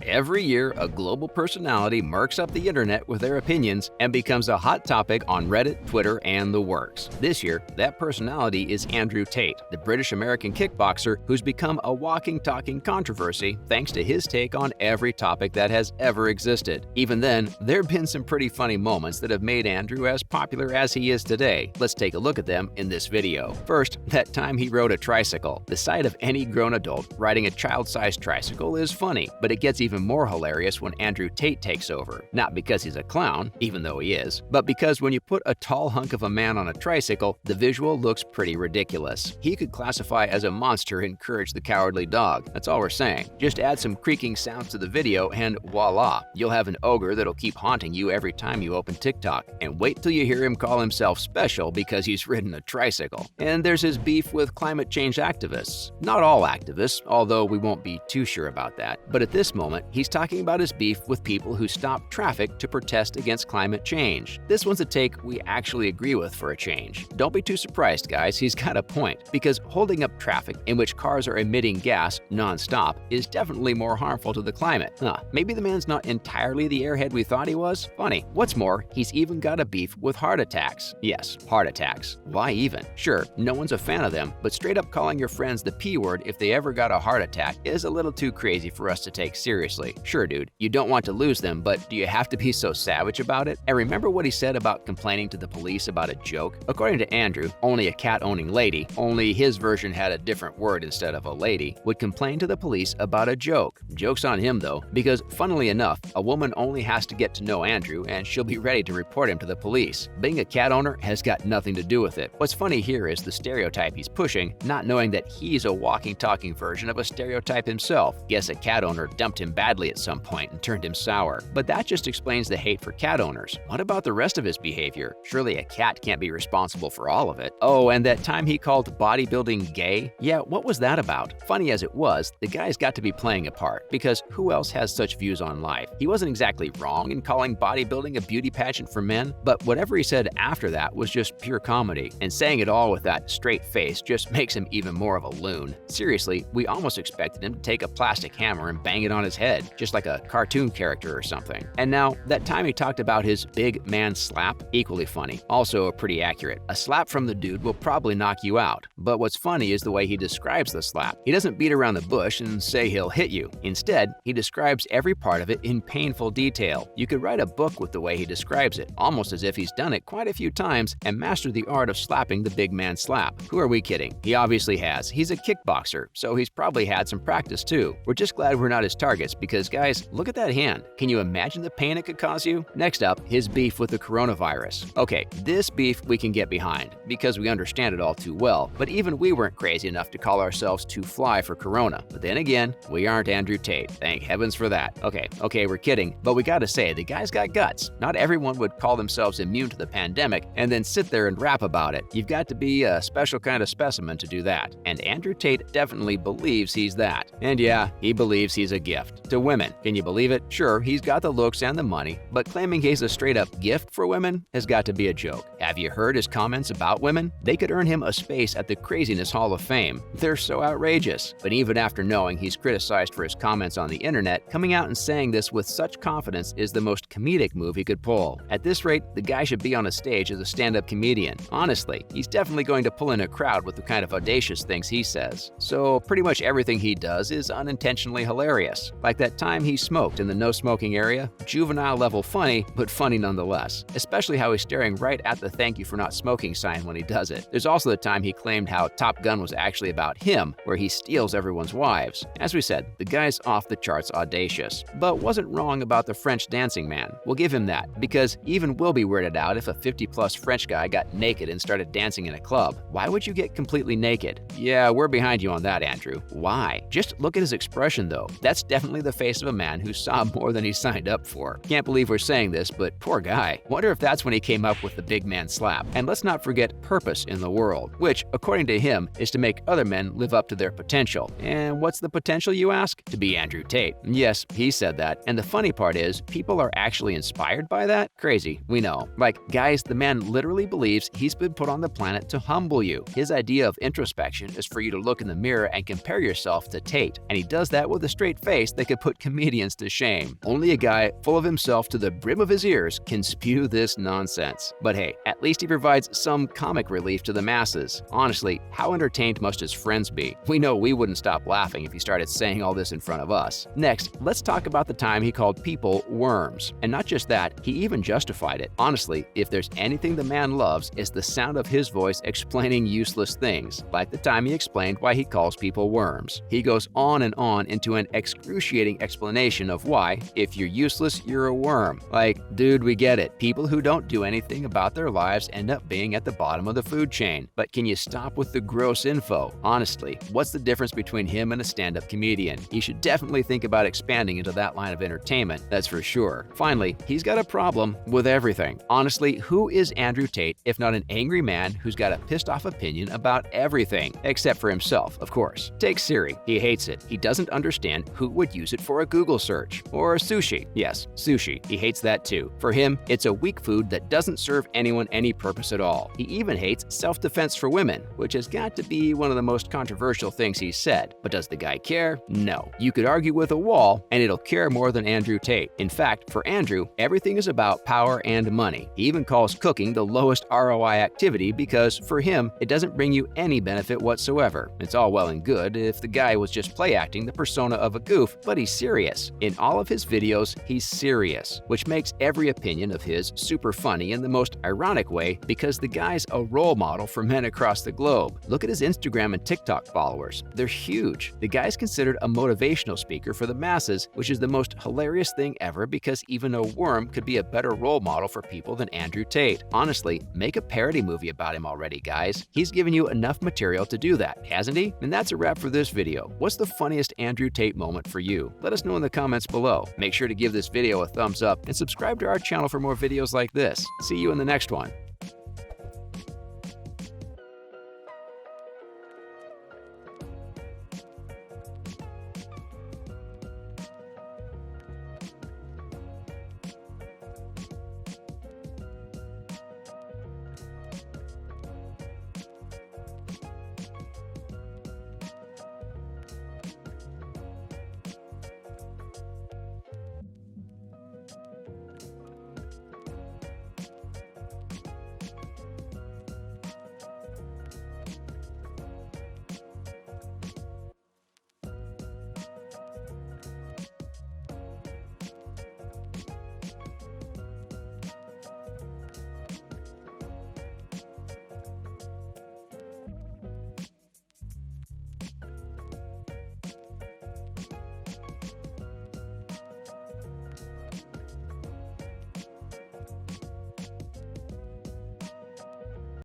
Every year, a global personality murks up the internet with their opinions and becomes a hot topic on Reddit, Twitter, and the works. This year, that personality is Andrew Tate, the British-American kickboxer who's become a walking, talking controversy thanks to his take on every topic that has ever existed. Even then, there have been some pretty funny moments that have made Andrew as popular as he is today. Let's take a look at them in this video. First, that time he rode a tricycle. The sight of any grown adult riding a child-sized tricycle is funny, but it gets even more hilarious when Andrew Tate takes over. Not because he's a clown, even though he is, but because when you put a tall hunk of a man on a tricycle, the visual looks pretty ridiculous. He could classify as a monster and Courage the Cowardly Dog. That's all we're saying. Just add some creaking sounds to the video and voila, you'll have an ogre that'll keep haunting you every time you open TikTok. And wait till you hear him call himself special because he's ridden a tricycle. And there's his beef with climate change activists. Not all activists, although we won't be too sure about that. But at this moment, he's talking about his beef with people who stop traffic to protest against climate change. This one's a take we actually agree with for a change. Don't be too surprised, guys, he's got a point, because holding up traffic in which cars are emitting gas non-stop is definitely more harmful to the climate. Maybe the man's not entirely the airhead we thought he was? Funny. What's more, he's even got a beef with heart attacks. Yes, heart attacks. Why even? Sure, no one's a fan of them, but straight up calling your friends the P word if they ever got a heart attack is a little too crazy for us to take seriously. Sure, dude, you don't want to lose them, but do you have to be so savage about it? And remember what he said about complaining to the police about a joke? According to Andrew, only a cat-owning lady, only his version had a different word instead of a lady, would complain to the police about a joke. Joke's on him though, because funnily enough, a woman only has to get to know Andrew and she'll be ready to report him to the police. Being a cat owner has got nothing to do with it. What's funny here is the stereotype he's pushing, not knowing that he's a walking, talking version of a stereotype himself. Guess a cat owner dumped him badly at some point and turned him sour. But that just explains the hate for cat owners. What about the rest of his behavior? Surely a cat can't be responsible for all of it. Oh, and that time he called bodybuilding gay? Yeah, what was that about? Funny as it was, the guy's got to be playing a part, because who else has such views on life? He wasn't exactly wrong in calling bodybuilding a beauty pageant for men, but whatever he said after that was just pure comedy, and saying it all with that straight face just makes him even more of a loon. Seriously, we almost expected him to take a plastic hammer and bang it on his head, just like a cartoon character or something. And now, that time he talked about his big man slap, equally funny. Also pretty accurate. A slap from the dude will probably knock you out. But what's funny is the way he describes the slap. He doesn't beat around the bush and say he'll hit you. Instead, he describes every part of it in painful detail. You could write a book with the way he describes it, almost as if he's done it quite a few times and mastered the art of slapping the big man slap. Who are we kidding? He obviously has. He's a kickboxer, so he's probably had some practice too. We're just glad we're not his targets because, guys, look at that hand. Can you imagine the pain it could cause you? Next up, his beef with the coronavirus. Okay, this beef we can get behind because we understand it all too well, but even we weren't crazy enough to call ourselves too fly for corona. But then again, we aren't Andrew Tate. Thank heavens for that. Okay, we're kidding, but we gotta say, the guy's got guts. Not everyone would call themselves immune to the pandemic and then sit there and rap about it. You've got to be a special kind of specimen to do that. And Andrew Tate definitely believes he's that. And yeah, he believes he's a gift to women. Can you believe it? Sure, he's got the looks and the money, but claiming he's a straight-up gift for women has got to be a joke. Have you heard his comments about women? They could earn him a space at the Craziness Hall of Fame. They're so outrageous. But even after knowing he's criticized for his comments on the internet, coming out and saying this with such confidence is the most comedic move he could pull. At this rate, the guy should be on a stage as a stand-up comedian. Honestly, he's definitely going to pull in a crowd with the kind of audacious things he says. So pretty much everything he does is unintentionally hilarious. Like that time he smoked in the no smoking area. Juvenile level funny, but funny nonetheless. Especially how he's staring right at the "thank you for not smoking" sign when he does it. There's also the time he claimed how Top Gun was actually about him, where he steals everyone's wives. As we said, the guy's off the charts audacious, but wasn't wrong about the French dancing man. We'll give him that, because even we'll be weirded out if a 50-plus French guy got naked and started dancing in a club. Why would you get completely naked? Yeah, we're behind you on that, Andrew. Why? Just look at his expression though. That's definitely the face of a man who saw more than he signed up for. Can't believe we're saying this, but poor guy. Wonder if that's when he came up with the big man slap. And let's not forget purpose in the world, which, according to him, is to make other men live up to their potential. And what's the potential, you ask? To be Andrew Tate. Yes, he said that. And the funny part is, people are actually inspired by that? Crazy, we know. Like, guys, the man literally believes he's been put on the planet to humble you. His idea of introspection is for you to look in the mirror and compare yourself to Tate. And he does that with a straight face that could put comedians to shame. Only a guy full of himself to the brim of his ears can spew this nonsense. But hey, at least he provides some comic relief to the masses. Honestly, how entertained must his friends be? We know we wouldn't stop laughing if he started saying all this in front of us. Next, let's talk about the time he called people worms. And not just that, he even justified it. Honestly, if there's anything the man loves, it's the sound of his voice explaining useless things, like the time he explained why he calls people worms. He goes on and on into an excruciating explanation of why, if you're useless, you're a worm. Like, dude, we get it. People who don't do anything about their lives end up being at the bottom of the food chain. But can you stop with the gross info? Honestly, what's the difference between him and a stand-up comedian? He should definitely think about expanding into that line of entertainment, that's for sure. Finally, he's got a problem with everything. Honestly, who is Andrew Tate if not an angry man who's got a pissed-off opinion about everything? Except for himself, of course. Take Siri. He hates it. He doesn't understand who would use it for a Google search. Or sushi. Yes, sushi. He hates that too. For him, it's a weak food that doesn't serve anyone any purpose at all. He even hates self-defense for women, which has got to be one of the most controversial things he's said. But does the guy care? No. You could argue with a wall, and it'll care more than Andrew Tate. In fact, for Andrew, everything is about power and money. He even calls cooking the lowest ROI activity because, for him, it doesn't bring you any benefit whatsoever. It's all well and good if the guy was just play acting the persona of a goof, but he's serious. In all of his videos, he's serious, which makes every opinion of his super funny in the most ironic way because the guy's a role model for men across the globe. Look at his Instagram and TikTok followers. They're huge. The guy's considered a motivational speaker for the masses, which is the most hilarious thing ever because even a worm could be a better role model for people than Andrew Tate. Honestly, make a parody movie about him already, guys. He's given you enough material to do that, hasn't he? And that's a wrap for this video. What's the funniest Andrew Tate moment for you? Let us know in the comments below. Make sure to give this video a thumbs up and subscribe to our channel for more videos like this. See you in the next one.